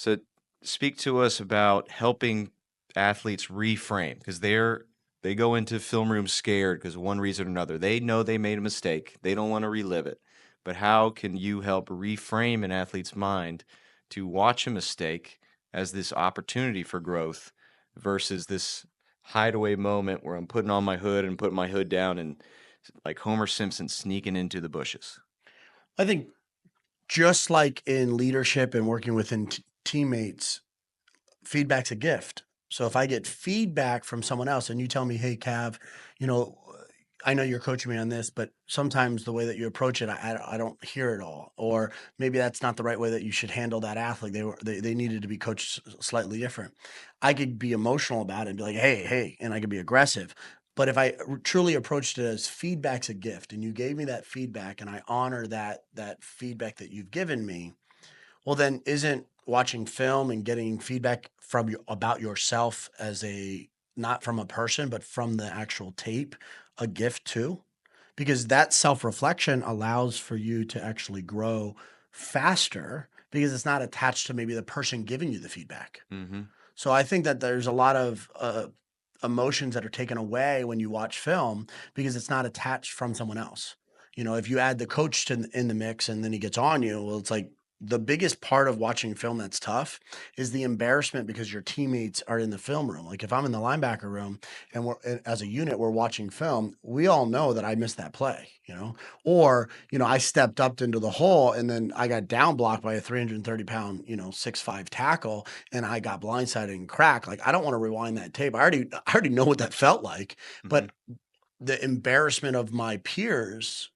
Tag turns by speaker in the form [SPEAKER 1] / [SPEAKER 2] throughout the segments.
[SPEAKER 1] So speak to us about helping athletes reframe because they go into film rooms scared because of one reason or another. They know they made a mistake. They don't want to relive it. But how can you help reframe an athlete's mind to watch a mistake as this opportunity for growth versus this hideaway moment where I'm putting on my hood and putting my hood down and like Homer Simpson sneaking into the bushes?
[SPEAKER 2] I think just like in leadership and working within teammates, feedback's a gift. So if I get feedback from someone else and you tell me, hey, Cav, you know, I know you're coaching me on this, but sometimes the way that you approach it, I don't hear it all. Or maybe that's not the right way that you should handle that athlete. They needed to be coached slightly different. I could be emotional about it and be like, hey, and I could be aggressive. But if I truly approached it as feedback's a gift and you gave me that feedback and I honor that feedback that you've given me, well, then isn't watching film and getting feedback from you about yourself as a not from a person, but from the actual tape, a gift too? Because that self-reflection allows for you to actually grow faster because it's not attached to maybe the person giving you the feedback.
[SPEAKER 1] Mm-hmm.
[SPEAKER 2] So I think that there's a lot of emotions that are taken away when you watch film because it's not attached from someone else. If you add the coach in the mix and then he gets on you, well, it's like the biggest part of watching film that's tough is the embarrassment because your teammates are in the film room. Like if I'm in the linebacker room and as a unit, we're watching film, we all know that I missed that play, or, I stepped up into the hole and then I got down blocked by a 330 pound, 6'5" tackle and I got blindsided and cracked. Like I don't want to rewind that tape. I already know what that felt like,
[SPEAKER 1] Mm-hmm.
[SPEAKER 2] but the embarrassment of my peers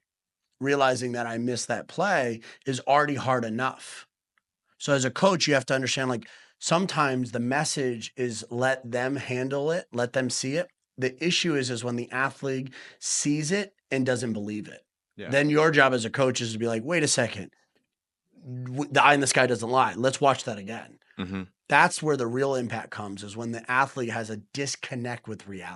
[SPEAKER 2] realizing that I missed that play is already hard enough. So as a coach, you have to understand like sometimes the message is let them handle it, let them see it. The issue is when the athlete sees it and doesn't believe it.
[SPEAKER 1] Yeah.
[SPEAKER 2] Then your job as a coach is to be like, wait a second, the eye in the sky doesn't lie. Let's watch that again.
[SPEAKER 1] Mm-hmm.
[SPEAKER 2] That's where the real impact comes is when the athlete has a disconnect with reality.